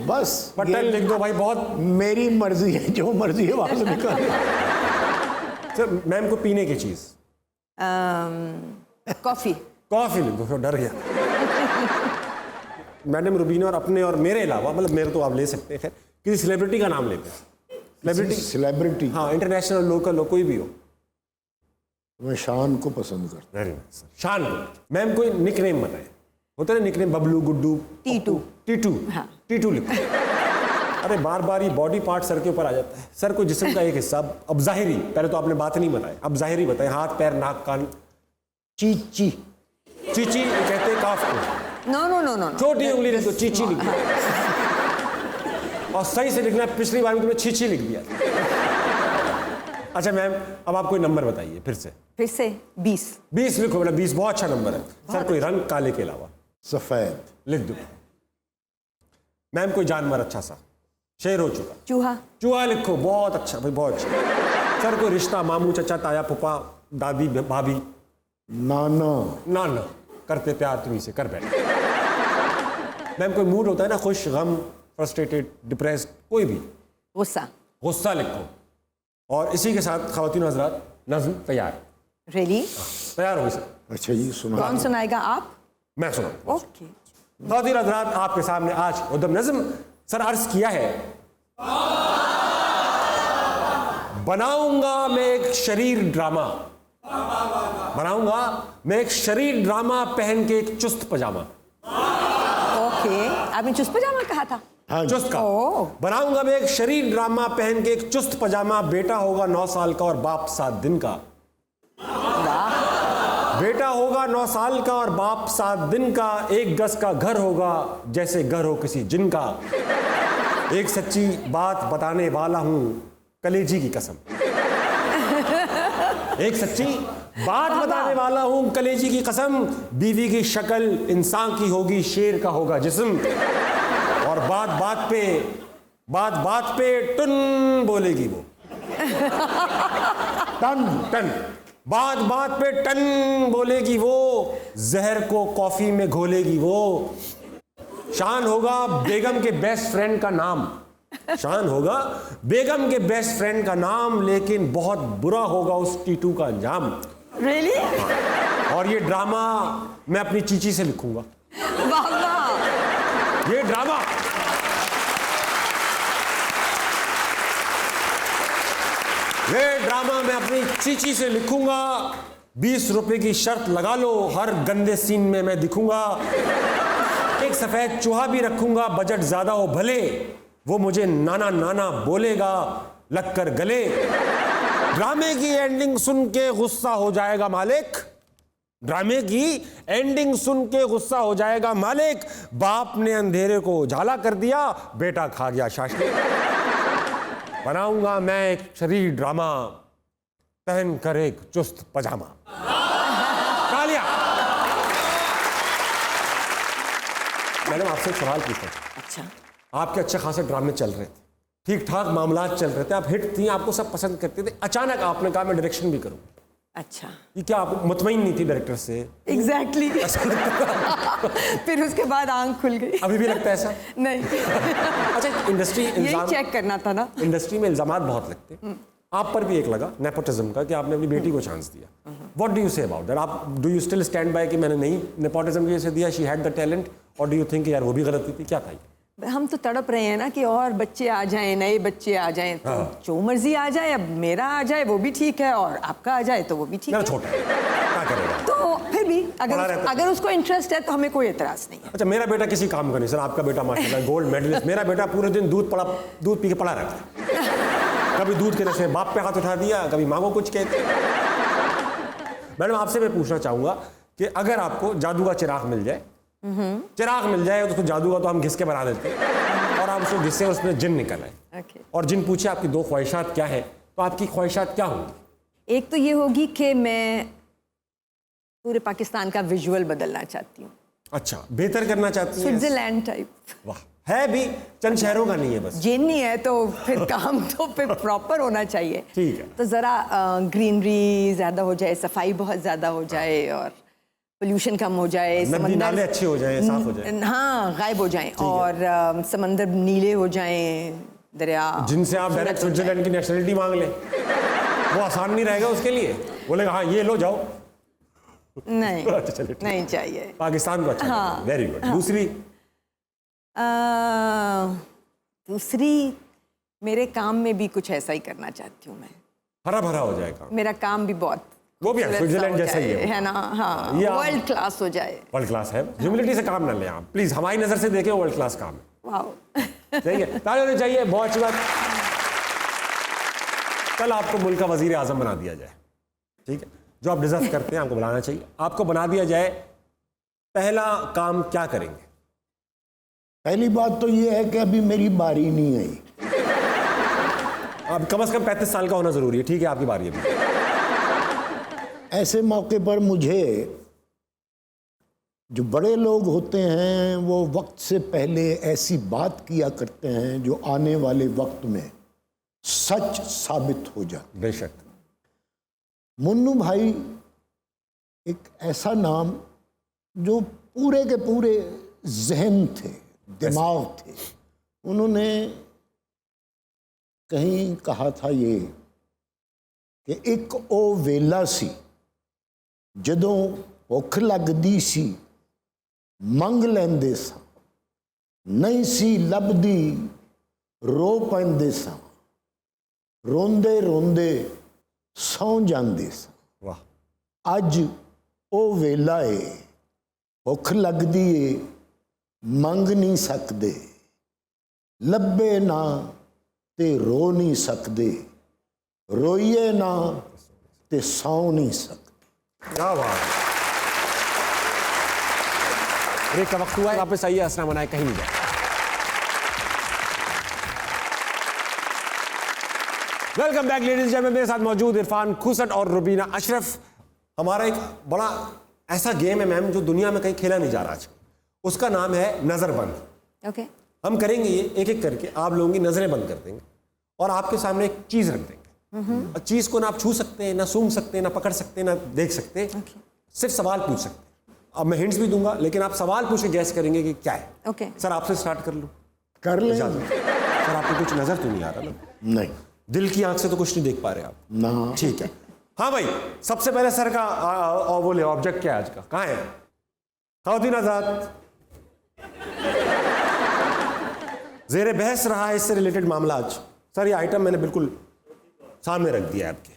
बस बटन लिख दो भाई, बहुत मेरी मर्जी है, जो मर्जी है वहां से निकाल। सर मैम को पीने की चीज? कॉफी। कॉफी लिख दो, फिर डर गया। मैडम रुबीना और अपने और मेरे अलावा, मतलब मेरे तो आप ले सकते हैं, खैर किसी सेलिब्रिटी का नाम लेते हैं। सेलिब्रिटी? हाँ, इंटरनेशनल, लोकल हो, कोई भी हो। मैं शान को पसंद करता वेरी नाइस। शान को। मैम कोई निक नेम बताए, होता है ना निक नेम, बबलू, गुड्डू, टीटू। टीटू, हाँ। टीटू लिखो। अरे बार बार ये बॉडी पार्ट सर के ऊपर आ जाता है। सर को जिस्म का एक हिस्सा। अब जाहिरी, पहले तो आपने बात नहीं बताई, अब जाहिरी बताए। हाथ, पैर, नाक, कान। चीची, चीची कहते हैं काफ को। नो नो नो नो, छोटी उंगली लिख दो, चीची लिख दो। और सही से लिखना, पिछली बार में तुमने छीची लिख दिया। अच्छा मैम, अब आप कोई नंबर बताइए फिर से। फिर से 20। 20 लिखो बेटा, 20 बहुत अच्छा नंबर है। सर कोई रंग काले के अलावा? सफेद। लिख दो। मैम कोई जानवर अच्छा सा, शेर हो चुका। चूहा। चूहा लिखो, बहुत अच्छा भाई, बहुत अच्छा। सर कोई रिश्ता, मामू, चचा, ताया, फूफा, दादी, भाभी? नाना। नाना। करते प्यार तुम्ही से, कर बैठे। मैम कोई मूड होता है ना, खुश, गम, फ्रस्ट्रेटेड, डिप्रेस्ड, कोई भी? गुस्सा। गुस्सा लिखो। और इसी के साथ ख़वातीन हज़रात, नज़्म तैयार। रेडी? तैयार हो सर? अच्छा जी, सुना। कौन सुनाएगा, आप? मैं सुनाऊंगा। ओके। ख़वातीन हज़रात, आपके सामने आज उद्दम नज़्म सर अर्ज किया है। बनाऊंगा मैं एक शरीर ड्रामा, बनाऊंगा मैं एक शरीर ड्रामा पहन के एक चुस्त पजामा। ओके, आपने चुस्त पजामा कहा था? हाँ, चुस्त का। ओह। बनाऊंगा मैं एक शरीर ड्रामा पहन के एक चुस्त पजामा। बेटा होगा 9 साल का और बाप 7 दिन का। बेटा होगा 9 साल का और बाप 7 दिन का। 1 गज का घर होगा जैसे घर हो किसी जिन का। एक सच्ची बात बताने वाला हूं, कलेजी की कसम। एक सच्ची बात बताने वाला हूं, कलेजी की कसम। बीवी की शक्ल इंसान की होगी, शेर का होगा जिस्म। और बात बात पे टन बोलेगी वो। टन टन। बात पे टन बोलेगी वो। जहर को कॉफी में घोलेगी वो। शान होगा बेगम के बेस्ट फ्रेंड का नाम। शान होगा बेगम के बेस्ट फ्रेंड का नाम, लेकिन बहुत बुरा होगा उस टीटू का अंजाम। रियली? और ये ड्रामा मैं अपनी चीची से लिखूंगा। वाह वाह। ये ड्रामा मैं अपनी चीची से लिखूंगा। 20 रुपए की शर्त लगा लो, हर गंदे सीन में मैं दिखूंगा। एक सफेद चूहा भी रखूंगा, बजट ज्यादा हो भले, वो मुझे नाना नाना बोलेगा लगकर गले। ड्रामे की एंडिंग सुन के गुस्सा हो जाएगा मालिक। ड्रामे की एंडिंग सुन के गुस्सा हो जाएगा मालिक। बाप ने अंधेरे को उजाला कर दिया, बेटा खा गया शाशली। बनाऊंगा मैं एक शरीर ड्रामा पहन कर एक चुस्त पजामा। तालियां। मैडम आपसे एक सवाल पूछा। अच्छा। आपके अच्छे खासे ड्रामे चल रहे थे, ठीक ठाक मामलात चल रहे थे, आप हिट थी, आपको सब पसंद करते थे। अचानक आपने कहा मैं डायरेक्शन भी करूं। अच्छा। ये क्या आप मुतमईन नहीं थी डायरेक्टर से? एग्जैक्टली। फिर उसके बाद आंख खुल गई। अभी भी लगता है ऐसा? नहीं। अच्छा, इंडस्ट्री यही चेक करना था ना। इंडस्ट्री में इल्जामात बहुत लगते हैं। आप पर भी एक लगा नेपोटिज्म का कि आपने अपनी बेटी को चांस दिया। What do you say about that? आप do you still stand by कि मैंने नहीं नेपोटिज्म की वजह से दिया, शी हैड द टैलेंट, और डू यू थिंक यार वो भी गलती थी? क्या था? हम तो तड़प रहे हैं ना कि और बच्चे आ जाएं, नए बच्चे आ जाएं, तो जो मर्जी आ जाए। अब मेरा आ जाए वो भी ठीक है, और आपका आ जाए तो वो भी ठीक है। छोटा है, क्या करेगा? तो फिर भी अगर उसको इंटरेस्ट है तो हमें कोई एतराज नहीं है। अच्छा, मेरा बेटा किसी काम का नहीं सर। आपका बेटा माशाल्लाह गोल्ड मेडलिस्ट। मेरा बेटा पूरे दिन दूध पी के पड़ा रहता है। कभी दूध के नशे बाप पे हाथ उठा दिया, कभी माँ को कुछ कहते। मैडम आपसे मैं पूछना चाहूंगा कि अगर आपको जादू का चिराग मिल जाए, तो उसको जादू का तो हम घिस के बना देते हैं, और आप उसको घिसे उसमें जिन निकल आए, और जिन पूछे आपकी 2 ख्वाहिशात क्या है, तो आपकी ख्वाहिशात क्या होंगी? एक तो ये होगी कि मैं पूरे पाकिस्तान का विजुअल बदलना चाहती हूँ। अच्छा, बेहतर करना चाहती हैं? Switzerland type. वाह, है भी चंद शहरों का नहीं है बस। जिन नहीं है तो फिर काम तो फिर प्रॉपर होना चाहिए। ठीक है। तो ज़रा ग्रीनरी ज़्यादा हो जाए, सफाई बहुत ज़्यादा हो जाए, और पोल्यूशन कम हो जाए, नदी नाले अच्छे हो जाए, साफ हो जाए। हाँ, गायब हो जाएं, और समंदर नीले हो जाएं, दरिया। जिनसे आप डायरेक्ट स्विट्जरलैंड की नेशनलिटी मांग लें, वो आसान नहीं रहेगा उसके लिए। बोलेगा हाँ ये लो जाओ। नहीं। अच्छा, चलिए, नहीं चाहिए। पाकिस्तान को अच्छा। हाँ, वेरी गुड। दूसरी? दूसरी, मेरे काम में भी कुछ ऐसा ही करना चाहती हूँ मैं। हरा भरा हो जाएगा मेरा काम भी बहुत वो भी है, खूबसूरत सा स्विट्जरलैंड हो जैसा ही जाए, है है ना। हाँ, ये आप- वर्ल्ड क्लास हो जाए। वर्ल्ड क्लास है। ह्यूमिलिटी से काम ना लें आप प्लीज, हमारी नजर से देखें वर्ल्ड क्लास काम है। वाह। सही है, ताली होनी चाहिए। बहुत अच्छी बात। कल आपको मुल्क का वजीर आजम बना दिया जाए, ठीक है, जो आप डिजर्व करते हैं, आपको बनाना चाहिए। आपको बना दिया जाए, पहला काम क्या करेंगे? पहली बात तो ये है कि अभी मेरी बारी नहीं आई। अब कम से कम 35 साल का होना जरूरी है। ठीक है, आपकी बारी है। ऐसे मौके पर मुझे, जो बड़े लोग होते हैं वो वक्त से पहले ऐसी बात किया करते हैं जो आने वाले वक्त में सच साबित हो जाती। बेशक। मुन्नू भाई एक ऐसा नाम जो पूरे के पूरे जहन थे, दिमाग थे। उन्होंने कहीं कहा था ये कि एक ओ वेला सी जदों भुख लगदी सी मंग लैंदे सां, नहीं सी लभदी रो पैंदे सां, रोंदे रोंदे सौ जांदे सां। वाह। अज ओ वेला है, भुख लगदी है मंग नहीं सकदे, लब्बे ना ते रो नहीं सकदे, रोइए ना ते सौ नहीं सकदे। क्या बात। ब्रेक का वक्त हुआ है, वापस आइए, हंसना मनाए, कहीं नहीं जाए। Welcome back ladies and gentleman. मेरे साथ मौजूद इरफान खुसट और रुबीना अशरफ। हमारा एक बड़ा ऐसा गेम है मैम जो दुनिया में कहीं खेला नहीं जा रहा आज। उसका नाम है नजरबंद। ओके। हम करेंगे ये एक एक करके, आप लोगों की नजरें बंद कर देंगे और आपके सामने एक चीज रख देंगे। चीज को ना आप छू सकते हैं, ना सूंघ सकते हैं, ना पकड़ सकते हैं, ना देख सकते हैं। सिर्फ सवाल पूछ सकते हैं। अब मैं हिंट्स भी दूंगा, लेकिन आप सवाल पूछ के गैस करेंगे कि क्या है। ओके। सर आपसे स्टार्ट कर लूं? कर ले। सर आपको कुछ नजर तो नहीं आ रहा ना? नहीं। दिल की आंख से तो कुछ नहीं देख पा रहे आप ना। ठीक है। हाँ भाई, सबसे पहले सर का बोले ऑब्जेक्ट क्या है आज का? कहाँ है खाउद्दीन आजाद? जेरे बहस रहा है इससे रिलेटेड मामला आज। सर ये आइटम मैंने बिल्कुल सामने रख दिया है आपके।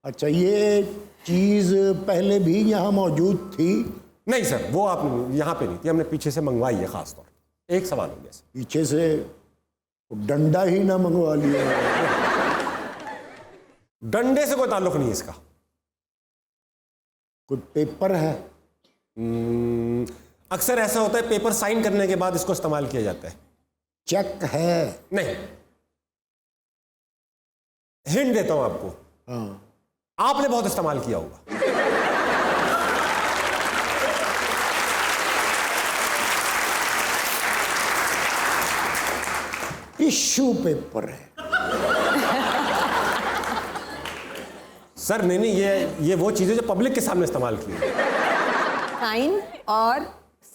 अच्छा, ये चीज पहले भी यहाँ मौजूद थी? नहीं सर, वो आप यहाँ पे नहीं थी, हमने पीछे से मंगवाई है खास तौर। एक सवाल हो गया सर। पीछे से डंडा ही ना मंगवा लिया? डंडे से कोई ताल्लुक नहीं है इसका। कोई पेपर है? अक्सर ऐसा होता है, पेपर साइन करने के बाद इसको इस्तेमाल किया जाता है। चेक है? नहीं। हिंट देता हूं आपको। हाँ। आपने बहुत इस्तेमाल किया होगा। टिश्यू पेपर है? सर नहीं, ये वो चीजें जो पब्लिक के सामने इस्तेमाल की है। साइन और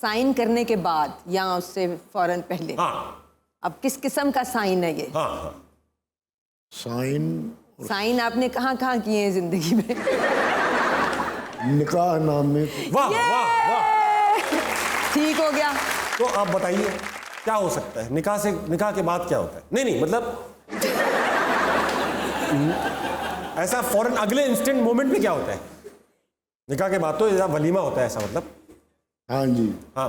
साइन करने के बाद या उससे फौरन पहले? हाँ। अब किस किस्म का साइन है ये? हाँ हाँ। साइन? साइन आपने कहाँ कहाँ किए हैं जिंदगी में? निकाह नामे। वाह वाह वाह, ठीक हो गया। तो आप बताइए क्या हो सकता है? निकाह के बाद क्या होता है? नहीं मतलब ऐसा फौरन अगले इंस्टेंट मोमेंट में क्या होता है? निकाह के बाद तो वलीमा होता है, ऐसा मतलब। हाँ जी। हाँ,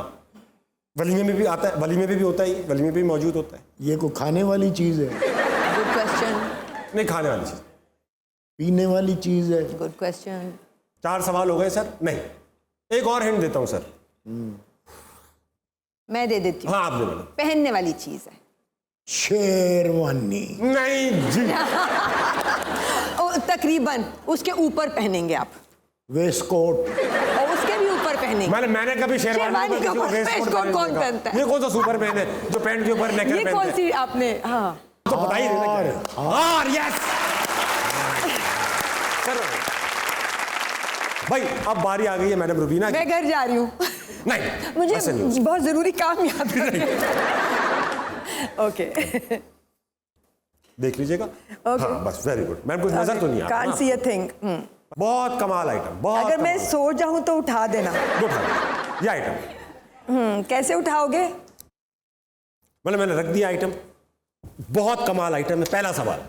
वलीमे में भी आता है, वलीमे में भी होता है, वलीमे में भी मौजूद होता है। ये कोई खाने वाली चीज है? Good question. नहीं खाने वाली चीज। पीने वाली चीज है? Good question. 4 सवाल हो गए सर। नहीं, एक और हिंट देता हूं सर। मैं दे देती हूँ। हाँ आप दे दो। पहनने वाली चीज है। शेरवानी? नहीं जी। तकरीबन उसके ऊपर पहनेंगे आप। वेस्टकोट? और उसके भी ऊपर पहनेंगे। मैंने कभी शेरवानी के ऊपर वेस्टकोट कौन पहनता है? ये कौन सा सुपरमैन है जो पैंट के ऊपर नेकर ये पहनता है? कौन सी आपने? हाँ तो बताइए हार। Yes sir. भाई अब बारी आ गई है मैडम रुबीना की। मैं घर जा रही हूँ। नहीं, मुझे ऐसे नहीं हो सकता। बहुत जरूरी काम याद है। ओके, देख लीजिएगा। हाँ बस, वेरी गुड मैम। कुछ नजर तो नहीं आ रहा? Can't see a thing. बहुत कमाल आइटम, बहुत। अगर मैं सो जाऊं तो उठा देना। उठा ये आइटम। कैसे उठाओगे? मतलब मैंने रख दिया आइटम, बहुत कमाल आइटम है। पहला सवाल,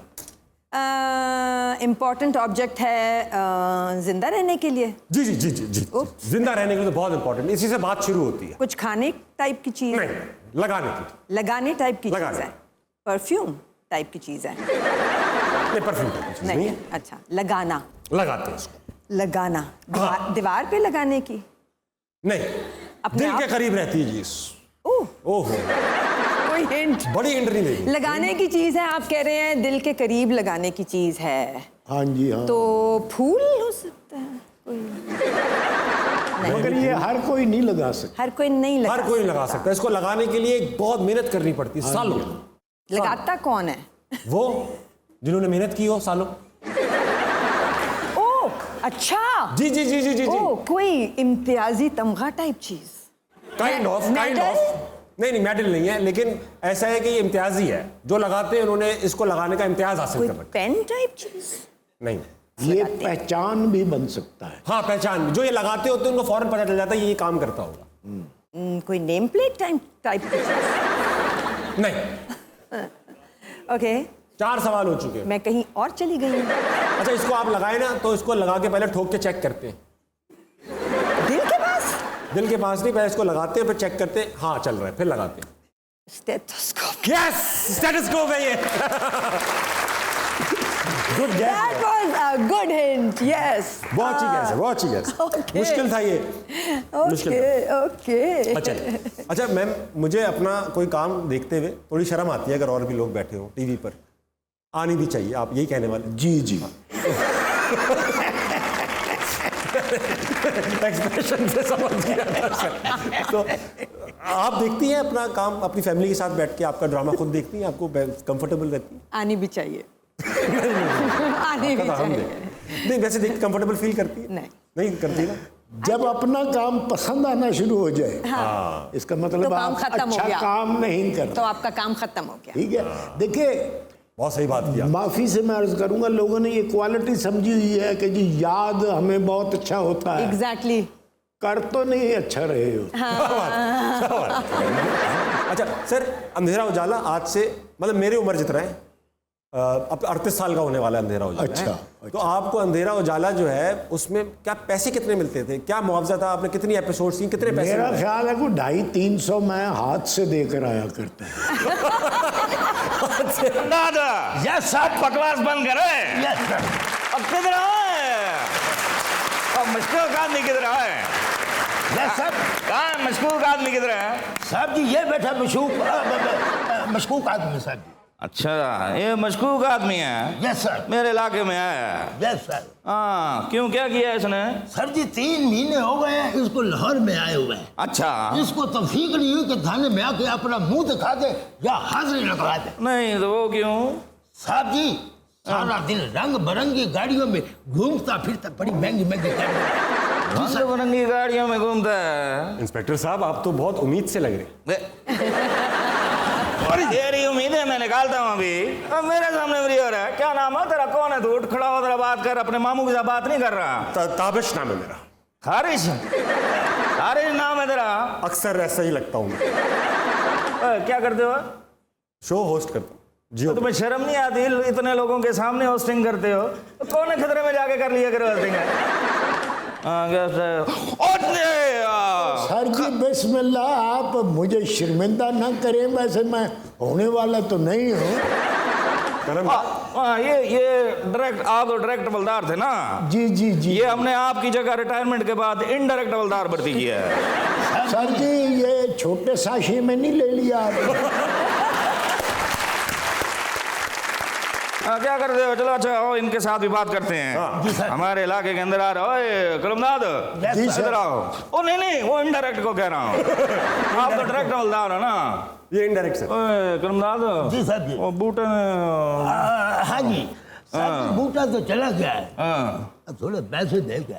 इम्पोर्टेंट ऑब्जेक्ट है जिंदा रहने के लिए? जी जी जी जी जी, जिंदा रहने के लिए तो बहुत इंपॉर्टेंट, इसी से बात शुरू होती है। कुछ खाने टाइप की चीज? नहीं, लगाने की। लगाने टाइप की चीज लगाने। है? परफ्यूम टाइप की चीज है? नहीं, परफ्यूम टाइप की चीज नहीं है। अच्छा, लगाना, लगाते हैं इसको। लगाना दीवार पे लगाने की? नहीं, अपने दिल आप? के करीब रहती है जी। ओह, ओहो, कोई हिंट? बड़ी हिंट नहीं देगी। लगाने की चीज है, आप कह रहे हैं दिल के करीब लगाने की चीज है। हाँ जी हाँ। तो फूल हो सकता है कोई? मगर ये हर कोई नहीं लगा सकता। हर कोई नहीं लगा हर कोई लगा सकता है इसको। लगाने के लिए बहुत मेहनत करनी पड़ती है, सालों। लगाता कौन है? वो जिन्होंने मेहनत की हो सालों। ओह अच्छा, जी जी जी जी जी जी, ओह कोई इम्तियाजी तमगा टाइप चीज? काइंड ऑफ नहीं नहीं, मेडल नहीं है, लेकिन ऐसा है कि ये इम्तियाजी है। जो लगाते हैं उन्होंने इसको लगाने का इम्तियाज हासिल कोई कर रखा पेन टाइप चीज? नहीं। ये पहचान भी बन सकता है। हाँ, पहचान, जो ये लगाते होते हैं उनको फौरन पता चल जाता है ये काम करता होगा। कोई नेम प्लेट टाइप की चीज? नहीं। ओके, 4 सवाल हो चुके हैं। मैं कहीं और चली गई हूँ। अच्छा, इसको आप लगाए ना तो इसको लगा के पहले ठोक के चेक करते हैं। दिल के पास? दिल के पास नहीं, पहले इसको लगाते हैं फिर चेक करते हैं, हाँ चल रहा है, फिर लगाते हैं। स्टेथोस्कोप। यस, स्टेथोस्कोप है ये। Good gas. That was a good hint. Yes. बहुत अच्छी गैस है, बहुत अच्छी गैस। Okay. मुश्किल था ये। मुश्किल था। ओके। अच्छा मैम, मुझे अपना कोई काम देखते हुए थोड़ी शर्म आती है अगर और भी लोग बैठे हो टीवी पर। आनी भी चाहिए, आप यही कहने वाले? जी जी। एक्सप्रेशन से समझ गया। तो आप देखती हैं अपना काम अपनी फैमिली के साथ बैठ के? आपका ड्रामा खुद देखती हैं? आपको कंफर्टेबल रहती है? आनी भी चाहिए। आनी भी चाहिए। नहीं, वैसे देख कंफर्टेबल फील करती है? नहीं करती ना। जब अपना काम पसंद आना शुरू हो जाए, हाँ, इसका मतलब तो काम आप खत्म हो अच्छा गया। काम नहीं कर तो आपका काम खत्म हो गया। ठीक है। देखिए, बहुत सही बात किया। माफी से मैं अर्ज करूंगा, लोगों ने ये क्वालिटी समझी हुई है कि जी याद हमें बहुत अच्छा होता है। एग्जैक्टली। कर तो नहीं अच्छा रहे हो। अच्छा सर, अंधेरा उजाला आज से मतलब मेरी उम्र जितना है, अब 38 साल का होने वाला है अंधेरा उजाला। अच्छा, तो आपको अंधेरा उजाला जो है उसमें क्या पैसे कितने मिलते थे? क्या मुआवजा था? आपने कितनी एपिसोड सी, कितने पैसे? मेरा ख्याल है कि 250-300 मैं हाथ से देकर आया करता दादा यस साहब, बकवास बंद करे। Yes sir. अब किधर है? अब मशकूक आदमी किधर है? Yes sir. कहाँ है मशकूक आदमी किधर है? साहब जी ये बैठा मशकूक आदमी साहब जी। अच्छा, ये मशकूक आदमी है? Yes sir. मेरे इलाके में आया है? Yes sir. हाँ, क्यों, क्या किया इसने? सर जी 3 महीने हो गए हैं इसको लाहौर में आए हुए हैं। अच्छा। इसको तौफीक नहीं हुई कि थाने में आके अपना मुंह दिखा दे या हाजिरी लगा दे। नहीं तो वो क्यों? साहब जी सारा दिन रंग बिरंगी गाड़ियों में घूमता फिरता, बड़ी महंगी महंगी गाड़ियों, रंग बिरंगी गाड़ियों में घूमता है। इंस्पेक्टर साहब, आप तो बहुत उम्मीद से लग रहे। तेरी उम्मीदें मैं निकालता हूँ अभी। अब मेरे सामने मेरी हो रहा है, क्या नाम है तेरा? कौन है तू? उठ खड़ा हो, तेरा बात कर। अपने मामू के साथ बात नहीं कर रहा। ताबिश नाम है मेरा। खारिश? खारिश नाम है तेरा? अक्सर ऐसा ही लगता हूँ मैं। क्या करते हो? शो होस्ट करता हूँ। तो तुम्हें शर्म नहीं आती? इतने लोगों के सामने होस्टिंग करते हो, तो कौन है खतरे में जाके कर लिया करो होस्टिंग? सर जी बिस्मिल्लाह, आप मुझे शर्मिंदा ना करें, वैसे मैं होने वाला तो नहीं हूँ। ये डायरेक्ट, आप तो डायरेक्ट हवलदार थे ना? जी जी जी। ये हमने आपकी जगह रिटायरमेंट के बाद इनडायरेक्ट हवलदार भर्ती किया है। सर जी ये छोटे साशे में नहीं ले लिया आपने। क्या करते हो? चलो अच्छा आओ, इनके साथ भी बात करते हैं। हमारे इलाके के अंदर आ रहा हो कलमदाद, इधर आओ। ओ नहीं, वो इनडायरेक्ट को कह रहा हूँ। आप तो डायरेक्ट हवलदार हो ना? ये इनडायरेक्ट सर। कलमदाद जी साहब जी, वो बूटे हाँ जी साहब, बूटा तो चला गया है। अब थोड़े पैसे दे गया।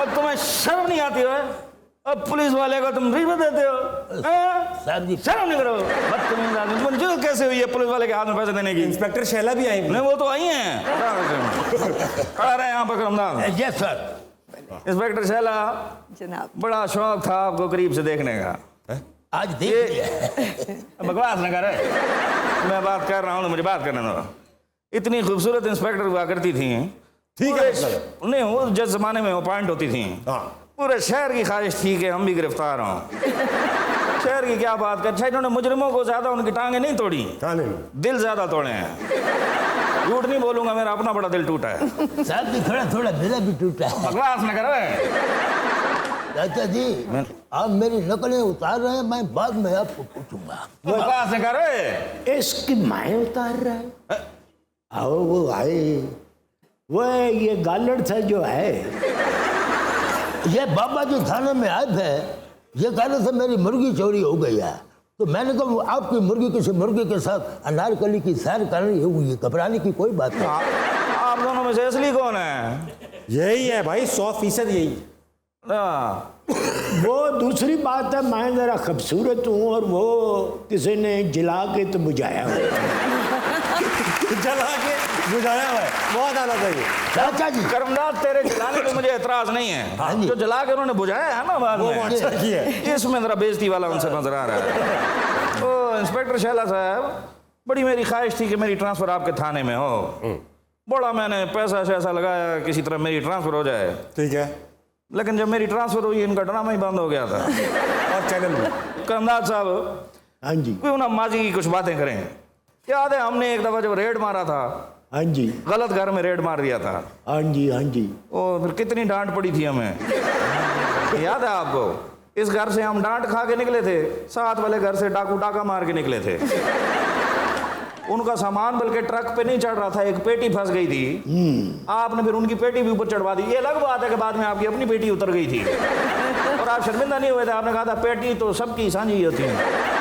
अब तुम्हें शर्म नहीं आती है? अब पुलिस वाले को तुम रिश्वत देते हो? साहब जी शर्म नहीं करो। बदतमीज आदमी, मंजूर कैसे हुई है पुलिस वाले के हाथ में पैसे देने की? इंस्पेक्टर शैला भी आई। नहीं, वो तो आई हैं। खड़ा रहे यहाँ पर कलमदाद। Yes sir. इंस्पेक्टर शैला, जनाब बड़ा शौक था आपको करीब से देखने का। आज देख लिया। बकवास न कर। मैं बात कर रहा हूँ तो मुझे बात करने दो। इतनी खूबसूरत इंस्पेक्टर हुआ करती थी, ठीक है मतलब। नहीं वो जिस जमाने में वो पॉइंट होती थी, पूरे शहर की ख्वाहिश थी कि हम भी गिरफ्तार हों। शहर की क्या बात कर, इन्होंने मुजरिमों को ज्यादा उनकी टांगे नहीं तोड़ी, दिल ज्यादा तोड़े हैं। झूठ नहीं बोलूंगा, मेरा अपना बड़ा दिल टूटा है। साहब भी थोड़ा थोड़ा मेरा भी टूटा है। बकवास न करो। चाचा जी आप मेरी नकलें उतार रहे हैं, मैं बाद में आपको पूछूंगा। बकवास न करो। इसकी माए उतार रहा है। आओ वो आए, वो है ये गालड़ था जो है। ये बाबा जी थाने में आए थे, ये कह रहे थे मेरी मुर्गी चोरी हो गई है। तो मैंने कहा आपकी मुर्गी किसी मुर्गी के साथ अनारकली की सैर कर रही होगी, घबराने की कोई बात नहीं। आप दोनों में से असली कौन है? यही है भाई, 100% यही। वो दूसरी बात है, मैं जरा खूबसूरत हूँ और वो किसी ने जला के तो बुझाया हुआ। जला के बुझाया हुआ है, बहुत आना चाहिए। चाचा जी कर्मदार तेरे जलाने पे मुझे एतराज नहीं है, जो जला के उन्होंने बुझाया है ना बाद में, अच्छा किया है। इसमें जरा बेइज्जती वाला उनसे नजर आ रहा है। तो इंस्पेक्टर शैला साहब, बड़ी मेरी ख्वाहिश थी कि मेरी ट्रांसफर आपके थाने में हो। बड़ा मैंने पैसा शैसा लगाया किसी तरह मेरी ट्रांसफर हो जाए, ठीक है। लेकिन जब मेरी ट्रांसफर हुई इनका ड्रामा ही बंद हो गया था। और चैनल में कर्मदार साहब, हाँ जी, क्यों ना माजी की कुछ बातें करें। याद है हमने एक दफा जब रेड मारा था, हाँ जी, गलत घर में रेड मार दिया था। हाँ जी, हाँ जी। और फिर कितनी डांट पड़ी थी हमें, याद है आपको? इस घर से हम डांट खा के निकले थे, साथ वाले घर से डाकू डाका मार के निकले थे। उनका सामान बल्कि ट्रक पे नहीं चढ़ रहा था, एक पेटी फंस गई थी। आपने फिर उनकी पेटी भी ऊपर चढ़वा दी। ये अलग बात है कि बाद में आपकी अपनी पेटी उतर गई थी और आप शर्मिंदा नहीं हुए थे। आपने कहा था पेटी तो सबकी साझी होती है।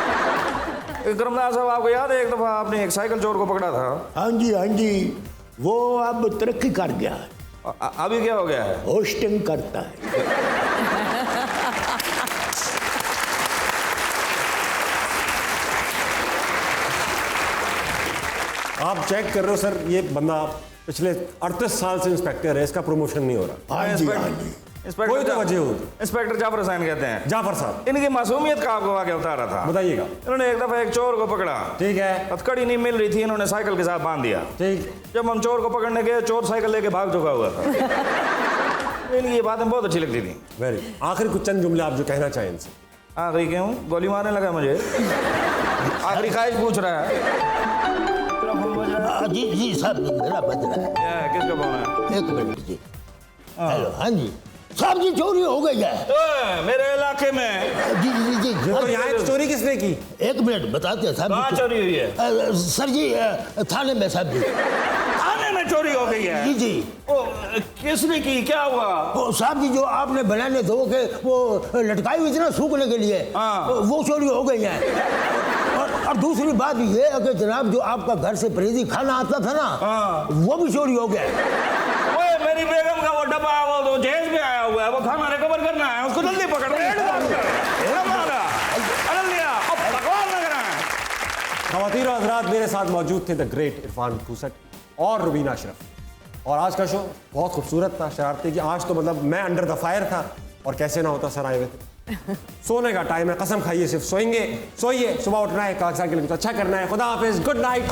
कर्मदार साहब, आपको याद है एक दफा आपने एक साइकिल चोर को पकड़ा था? हाँ जी, हाँ जी। वो अब तरक्की कर गया है। अभी क्या हो गया है? होस्टिंग करता है। आप चेक कर रहे हो सर, ये बंदा पिछले 38 साल से इंस्पेक्टर है, इसका प्रमोशन नहीं हो रहा। हाँ जी, हाँ जी। कोई तो वजह होगी। इंस्पेक्टर जाफर हुसैन कहते हैं। जाफर साहब, इनकी मासूमियत का आपको वाकया बता रहा था। बताइएगा। इन्होंने एक दफा एक चोर को पकड़ा, ठीक है। हथकड़ी नहीं मिल रही थी, इन्होंने साइकिल के साथ बांध दिया। ठीक। जब हम चोर को पकड़ने गए, चोर साइकिल लेके भाग चुका हुआ था। इनकी ये बातें बहुत अच्छी लगती थी। वेरी। आखिरी कुछ चंद जुमले आप जो कहना चाहें इनसे। आखिरी क्यों? गोली मारने लगा मुझे। आखिरी ख्वाहिश पूछ रहा है। जी जी साहब, मेरा बज रहा है। किसका फोन है? एक मिनट जी। हेलो, हाँ जी साहब जी, चोरी हो गई है मेरे इलाके में। जी जी जी। तो यहाँ चोरी किसने की? एक मिनट बताते हैं साहब। कहाँ चोरी हुई है? सर जी थाने में साहब जी। थाने में चोरी हो गई है? जी जी। किसने की? क्या हुआ? वो साहब जी जो आपने बनाने धो के वो लटकाई हुई थी ना सूखने के लिए, वो चोरी हो गई है। और दूसरी बात ये है कि जनाब जो आपका घर से परहेजी खाना आता था ना, वो भी चोरी हो गया। ओए, मेरी बेगम का वो डब्बा है, वो तो जेल में आया हुआ है, वो खाना रिकवर करना है, उसको जल्दी पकड़। ख़वातीन और हज़रात, मेरे साथ मौजूद थे द ग्रेट इरफान खूसट और रुबीना अशरफ। और आज का शो बहुत खूबसूरत था, शरारती की। आज तो मतलब मैं अंडर द फायर था और कैसे ना होता, सर आए हुए थे। सोने का टाइम है, कसम खाइए सिर्फ सोएंगे। सोइए, सुबह उठना है, कागजात के लिए कुछ अच्छा करना है। खुदा हाफिज़, गुड नाइट।